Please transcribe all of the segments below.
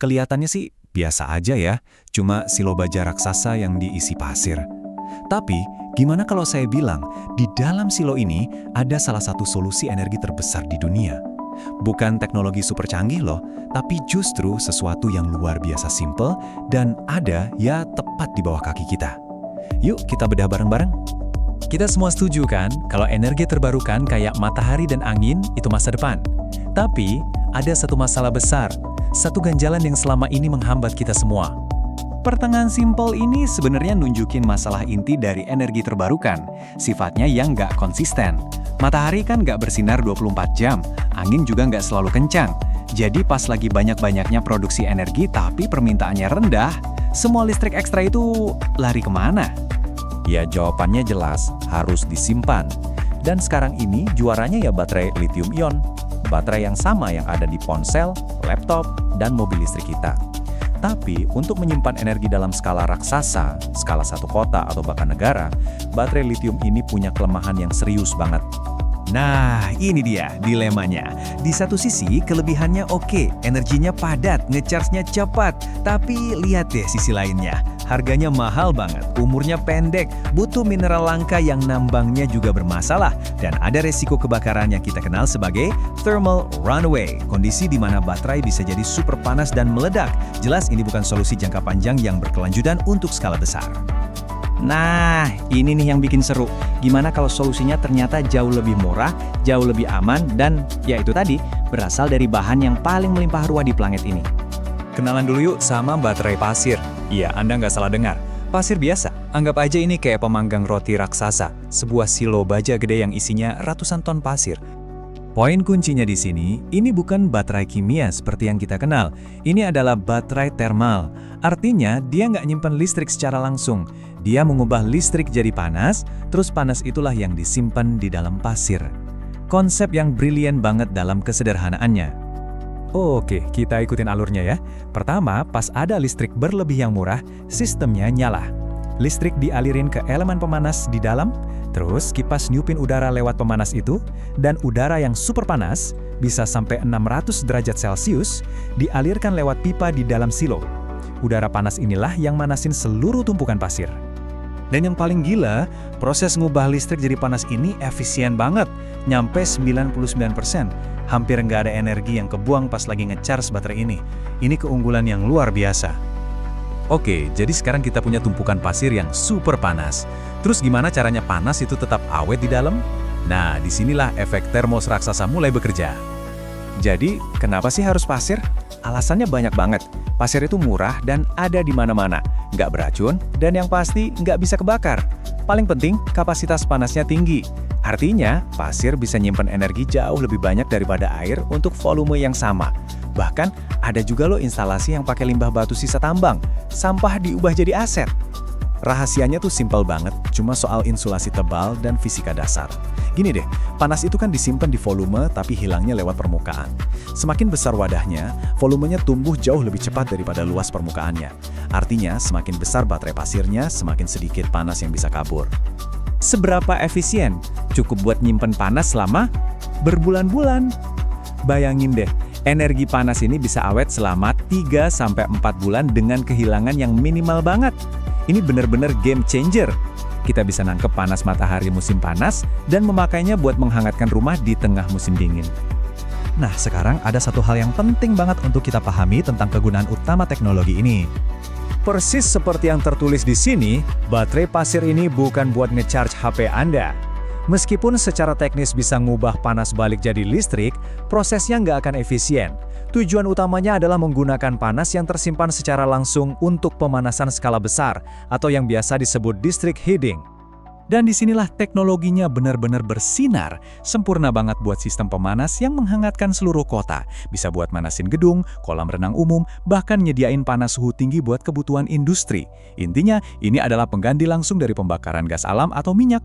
Kelihatannya sih biasa aja ya, cuma silo baja raksasa yang diisi pasir. Tapi, gimana kalau saya bilang, di dalam silo ini ada salah satu solusi energi terbesar di dunia. Bukan teknologi super canggih loh, tapi justru sesuatu yang luar biasa simple dan ada ya tepat di bawah kaki kita. Yuk kita bedah bareng-bareng. Kita semua setuju kan kalau energi terbarukan kayak matahari dan angin itu masa depan. Tapi ada satu masalah besar, satu ganjalan yang selama ini menghambat kita semua. Pertengahan simple ini sebenarnya nunjukin masalah inti dari energi terbarukan, sifatnya yang nggak konsisten. Matahari kan nggak bersinar 24 jam, angin juga nggak selalu kencang. Jadi pas lagi banyak-banyaknya produksi energi tapi permintaannya rendah, semua listrik ekstra itu lari kemana? Ya jawabannya jelas, harus disimpan. Dan sekarang ini juaranya ya baterai lithium ion. Baterai yang sama yang ada di ponsel, laptop, dan mobil listrik kita. Tapi untuk menyimpan energi dalam skala raksasa, skala satu kota atau bahkan negara, baterai lithium ini punya kelemahan yang serius banget. Nah, ini dia dilemanya. Di satu sisi, kelebihannya oke, energinya padat, ngecharge-nya cepat. Tapi lihat deh sisi lainnya, harganya mahal banget, umurnya pendek, butuh mineral langka yang nambangnya juga bermasalah, dan ada resiko kebakaran yang kita kenal sebagai thermal runaway, kondisi di mana baterai bisa jadi super panas dan meledak. Jelas ini bukan solusi jangka panjang yang berkelanjutan untuk skala besar. Nah, ini nih yang bikin seru. Gimana kalau solusinya ternyata jauh lebih murah, jauh lebih aman, dan ya itu tadi, berasal dari bahan yang paling melimpah ruah di planet ini. Kenalan dulu yuk sama baterai pasir. Iya, Anda nggak salah dengar. Pasir biasa. Anggap aja ini kayak pemanggang roti raksasa, sebuah silo baja gede yang isinya ratusan ton pasir. Poin kuncinya di sini, ini bukan baterai kimia seperti yang kita kenal. Ini adalah baterai thermal. Artinya, dia nggak nyimpen listrik secara langsung. Dia mengubah listrik jadi panas, terus panas itulah yang disimpan di dalam pasir. Konsep yang brilian banget dalam kesederhanaannya. Oke, kita ikutin alurnya ya. Pertama, pas ada listrik berlebih yang murah, sistemnya nyala. Listrik dialirin ke elemen pemanas di dalam, terus kipas niupin udara lewat pemanas itu, dan udara yang super panas, bisa sampai 600 derajat Celcius, dialirkan lewat pipa di dalam silo. Udara panas inilah yang manasin seluruh tumpukan pasir. Dan yang paling gila, proses ngubah listrik jadi panas ini efisien banget, nyampe 99%. Hampir nggak ada energi yang kebuang pas lagi ngecharge baterai ini. Ini keunggulan yang luar biasa. Oke, jadi sekarang kita punya tumpukan pasir yang super panas. Terus gimana caranya panas itu tetap awet di dalam? Nah, disinilah efek termos raksasa mulai bekerja. Jadi, kenapa sih harus pasir? Alasannya banyak banget. Pasir itu murah dan ada di mana-mana, nggak beracun, dan yang pasti nggak bisa kebakar. Paling penting, kapasitas panasnya tinggi. Artinya, pasir bisa nyimpen energi jauh lebih banyak daripada air untuk volume yang sama. Bahkan, ada juga loh instalasi yang pakai limbah batu sisa tambang. Sampah diubah jadi aset. Rahasianya tuh simpel banget, cuma soal insulasi tebal dan fisika dasar. Gini deh, panas itu kan disimpan di volume tapi hilangnya lewat permukaan. Semakin besar wadahnya, volumenya tumbuh jauh lebih cepat daripada luas permukaannya. Artinya, semakin besar baterai pasirnya, semakin sedikit panas yang bisa kabur. Seberapa efisien? Cukup buat nyimpen panas selama berbulan-bulan. Bayangin deh, energi panas ini bisa awet selama 3-4 bulan dengan kehilangan yang minimal banget. Ini benar-benar game changer. Kita bisa nangkep panas matahari musim panas dan memakainya buat menghangatkan rumah di tengah musim dingin. Nah, sekarang ada satu hal yang penting banget untuk kita pahami tentang kegunaan utama teknologi ini. Persis seperti yang tertulis di sini, baterai pasir ini bukan buat ngecharge HP Anda. Meskipun secara teknis bisa ngubah panas balik jadi listrik, prosesnya nggak akan efisien. Tujuan utamanya adalah menggunakan panas yang tersimpan secara langsung untuk pemanasan skala besar, atau yang biasa disebut district heating. Dan disinilah teknologinya benar-benar bersinar, sempurna banget buat sistem pemanas yang menghangatkan seluruh kota. Bisa buat manasin gedung, kolam renang umum, bahkan nyediain panas suhu tinggi buat kebutuhan industri. Intinya, ini adalah pengganti langsung dari pembakaran gas alam atau minyak.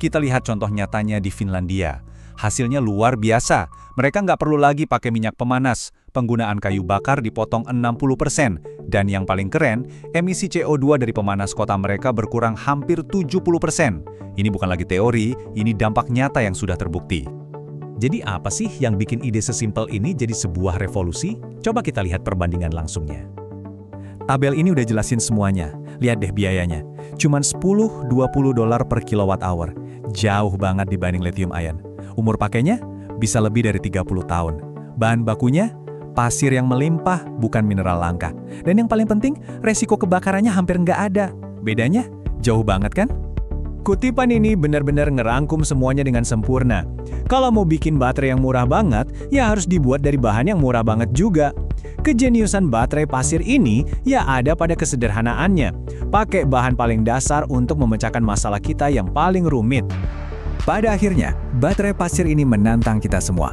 Kita lihat contoh nyatanya di Finlandia. Hasilnya luar biasa. Mereka nggak perlu lagi pakai minyak pemanas. Penggunaan kayu bakar dipotong 60%. Dan yang paling keren, emisi CO2 dari pemanas kota mereka berkurang hampir 70%. Ini bukan lagi teori, ini dampak nyata yang sudah terbukti. Jadi apa sih yang bikin ide sesimpel ini jadi sebuah revolusi? Coba kita lihat perbandingan langsungnya. Tabel ini udah jelasin semuanya. Lihat deh biayanya. Cuman 10-20 dolar per kilowatt hour. Jauh banget dibanding lithium ion. Umur pakainya bisa lebih dari 30 tahun. Bahan bakunya pasir yang melimpah, bukan mineral langka. Dan yang paling penting, resiko kebakarannya hampir nggak ada. Bedanya jauh banget kan? Kutipan ini benar-benar ngerangkum semuanya dengan sempurna. Kalau mau bikin baterai yang murah banget, ya harus dibuat dari bahan yang murah banget juga. Kejeniusan baterai pasir ini ya ada pada kesederhanaannya. Pakai bahan paling dasar untuk memecahkan masalah kita yang paling rumit. Pada akhirnya, baterai pasir ini menantang kita semua.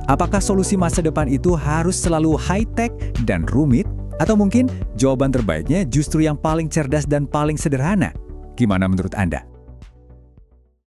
Apakah solusi masa depan itu harus selalu high-tech dan rumit? Atau mungkin jawaban terbaiknya justru yang paling cerdas dan paling sederhana? Gimana menurut Anda?